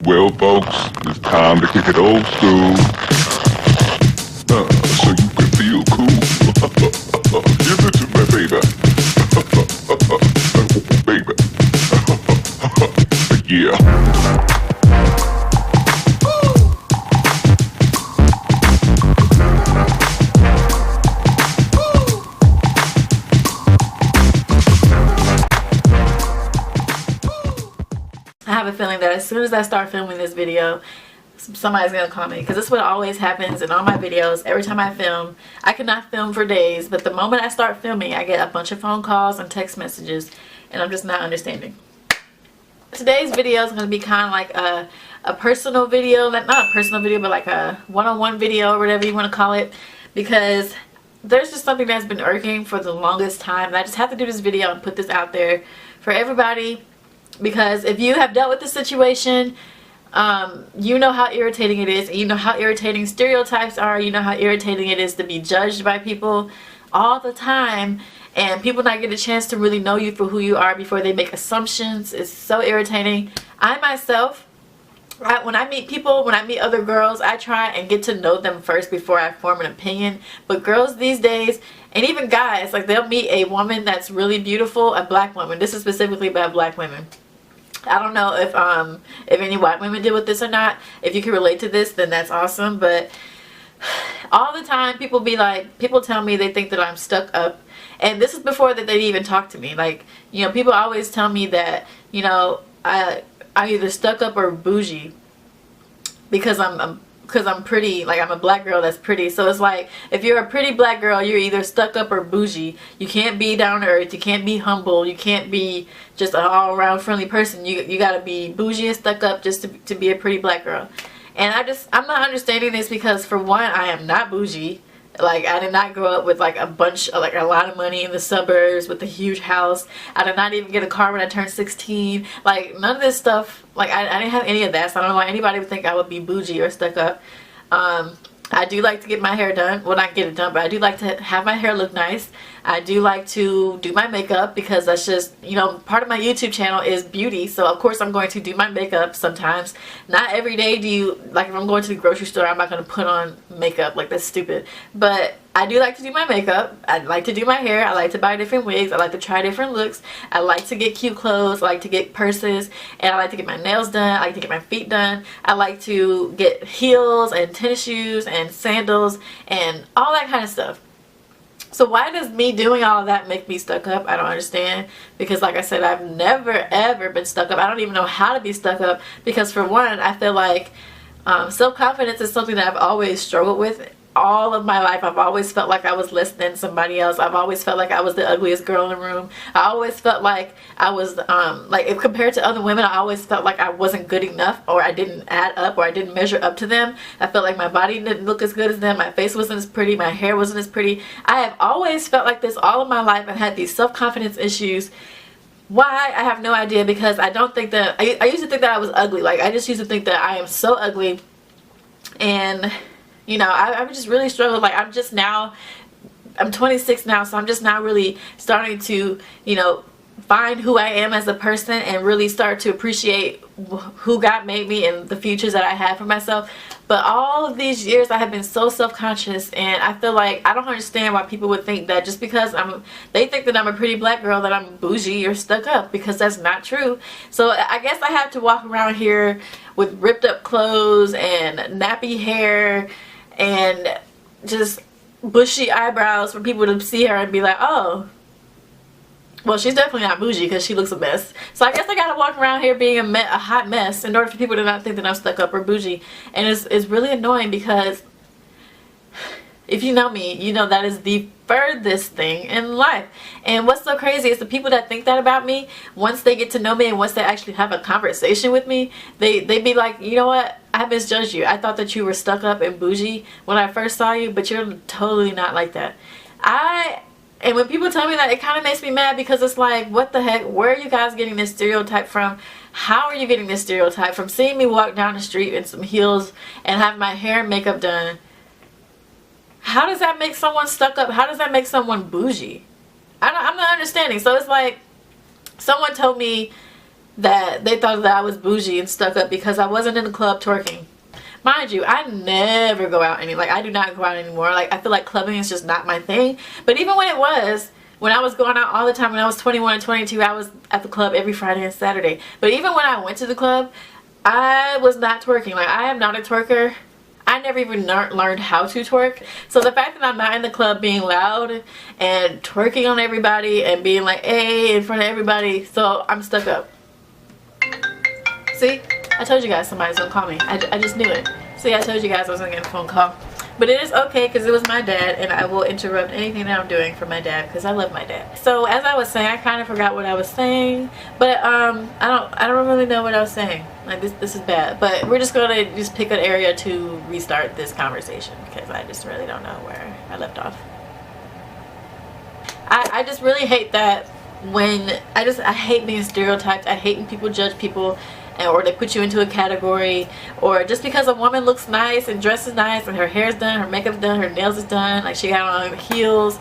Well, folks, it's time to kick it old school, so you can feel cool. Give it to me, baby. Baby. Yeah. I have a feeling that as soon as I start filming this video, somebody's gonna call me, because this is what always happens in all my videos. Every time I film, I cannot film for days, but the moment I start filming, I get a bunch of phone calls and text messages, and I'm just not understanding. Today's video is going to be kind of like a personal video, not a personal video, but like a one-on-one video or whatever you want to call it, because there's just something that's been irking for the longest time, and I just have to do this video and put this out there for everybody, because if you have dealt with the situation, you know how irritating it is, and you know how irritating stereotypes are, you know how irritating it is to be judged by people all the time, and people not get a chance to really know you for who you are before they make assumptions. It's so irritating. I myself, when I meet people, when I meet other girls, I try and get to know them first before I form an opinion. But girls these days, and even guys, like they'll meet a woman that's really beautiful, a black woman. This is specifically about black women. I don't know if any white women deal with this or not. If you can relate to this, then that's awesome. But all the time people tell me they think that I'm stuck up, and this is before that they even talk to me. Like, you know, people always tell me that, you know, I'm either stuck up or bougie because I'm pretty. Like, I'm a black girl that's pretty. So it's like, if you're a pretty black girl, you're either stuck up or bougie. You can't be down to earth, you can't be humble, you can't be just an all-around friendly person. You gotta be bougie and stuck up just to be a pretty black girl. And I'm not understanding this, because for one, I am not bougie. Like, I did not grow up with like a lot of money in the suburbs with a huge house. I did not even get a car when I turned 16. Like, none of this stuff, like I didn't have any of that, so I don't know why anybody would think I would be bougie or stuck up. I do like to get my hair done. Well, not get it done, but I do like to have my hair look nice. I do like to do my makeup, because that's just, you know, part of my YouTube channel is beauty. So of course I'm going to do my makeup sometimes. Not every day do you, like if I'm going to the grocery store, I'm not going to put on makeup. Like, that's stupid. But I do like to do my makeup. I like to do my hair. I like to buy different wigs. I like to try different looks. I like to get cute clothes. I like to get purses. And I like to get my nails done. I like to get my feet done. I like to get heels and tennis shoes and sandals and all that kind of stuff. So why does me doing all of that make me stuck up? I don't understand. Because like I said, I've never ever been stuck up. I don't even know how to be stuck up, because for one, I feel like self-confidence is something that I've always struggled with. All of my life, I've always felt like I was less than somebody else. I've always felt like I was the ugliest girl in the room. I always felt like I was, like, if compared to other women, I always felt like I wasn't good enough, or I didn't add up, or I didn't measure up to them. I felt like my body didn't look as good as them. My face wasn't as pretty. My hair wasn't as pretty. I have always felt like this all of my life and had these self-confidence issues. Why? I have no idea, because I don't think that, I used to think that I was ugly. Like, I just used to think that I am so ugly, and you know, I just really struggled. Like, I'm 26 now, so I'm just now really starting to, you know, find who I am as a person and really start to appreciate who God made me and the futures that I have for myself. But all of these years I have been so self-conscious, and I feel like I don't understand why people would think that just because they think that I'm a pretty black girl, that I'm bougie or stuck up, because that's not true. So I guess I have to walk around here with ripped up clothes and nappy hair and just bushy eyebrows for people to see her and be like, oh, well, she's definitely not bougie because she looks a mess. So I guess I gotta walk around here being a hot mess in order for people to not think that I'm stuck up or bougie. And it's really annoying, because if you know me, you know that is the furthest thing in life. And what's so crazy is the people that think that about me, once they get to know me and once they actually have a conversation with me, they be like, you know what, I misjudged you. I thought that you were stuck up and bougie when I first saw you, but you're totally not like that. And when people tell me that, it kind of makes me mad, because it's like, what the heck? Where are you guys getting this stereotype from? How are you getting this stereotype from seeing me walk down the street in some heels and have my hair and makeup done? How does that make someone stuck up? How does that make someone bougie? I'm not understanding. So it's like, someone told me that they thought that I was bougie and stuck up because I wasn't in the club twerking. Mind you, I never go out like I do not go out anymore. Like I feel like clubbing is just not my thing. But even when I was going out all the time when I was 21 and 22, I was at the club every Friday and Saturday. But even when I went to the club, I was not twerking. Like I am not a twerker. I never even learned how to twerk. So the fact that I'm not in the club being loud and twerking on everybody and being like, hey, in front of everybody, so I'm stuck up. See? I told you guys somebody's gonna call me. I just knew it. See, I told you guys I was gonna get a phone call. But it is okay because it was my dad, and I will interrupt anything that I'm doing for my dad because I love my dad. So as I was saying, I kind of forgot what I was saying, but I don't really know what I was saying. Like this is bad. But we're just gonna pick an area to restart this conversation because I just really don't know where I left off. I just really hate that when I hate being stereotyped. I hate when people judge people. Or they put you into a category, or just because a woman looks nice and dresses nice and her hair's done, her makeup's done, her nails is done, like she got on heels,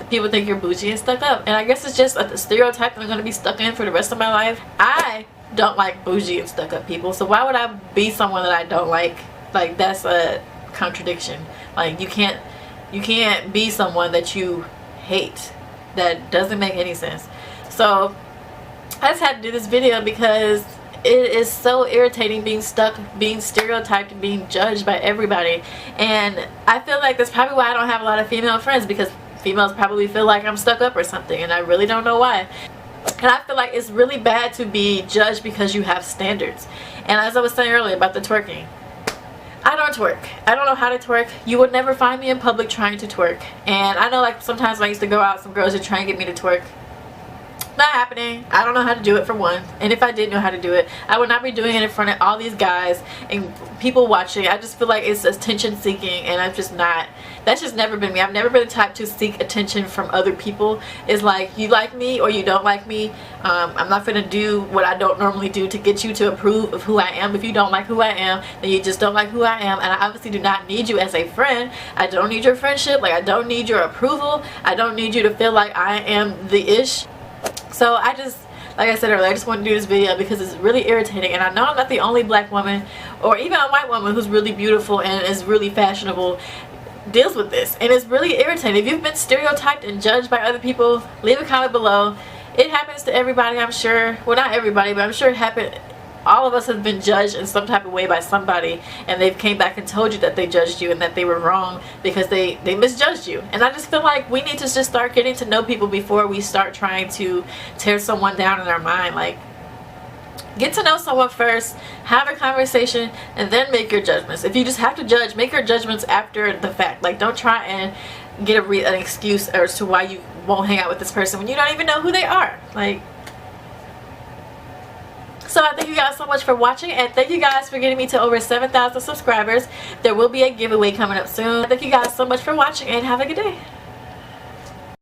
people think you're bougie and stuck up. And I guess it's just a stereotype that I'm going to be stuck in for the rest of my life. I don't like bougie and stuck up people, so why would I be someone that I don't like? Like that's a contradiction. Like you can't be someone that you hate. That doesn't make any sense. So I just had to do this video because it is so irritating being stuck, being stereotyped, and being judged by everybody. And I feel like that's probably why I don't have a lot of female friends, because females probably feel like I'm stuck up or something, and I really don't know why. And I feel like it's really bad to be judged because you have standards. And as I was saying earlier about the twerking, I don't twerk. I don't know how to twerk. You would never find me in public trying to twerk. And I know like sometimes when I used to go out, some girls would try and get me to twerk. Not happening. I don't know how to do it for one, and if I did know how to do it, I would not be doing it in front of all these guys and people watching. I just feel like it's attention seeking, and I'm just not. That's just never been me. I've never been the type to seek attention from other people. It's like you like me or you don't like me. I'm not gonna do what I don't normally do to get you to approve of who I am. If you don't like who I am, then you just don't like who I am, and I obviously do not need you as a friend. I don't need your friendship. Like I don't need your approval. I don't need you to feel like I am the ish. So I just, like I said earlier, I just want to do this video because it's really irritating, and I know I'm not the only black woman or even a white woman who's really beautiful and is really fashionable deals with this, and it's really irritating. If you've been stereotyped and judged by other people, leave a comment below. It happens to everybody, I'm sure. Well, not everybody, but I'm sure it happened. All of us have been judged in some type of way by somebody, and they've came back and told you that they judged you and that they were wrong because they misjudged you. And I just feel like we need to just start getting to know people before we start trying to tear someone down in our mind. Like, get to know someone first, have a conversation, and then make your judgments. If you just have to judge, make your judgments after the fact. Like, don't try and get an excuse as to why you won't hang out with this person when you don't even know who they are. Like, so I thank you guys so much for watching, and thank you guys for getting me to over 7,000 subscribers. There will be a giveaway coming up soon. Thank you guys so much for watching, and have a good day.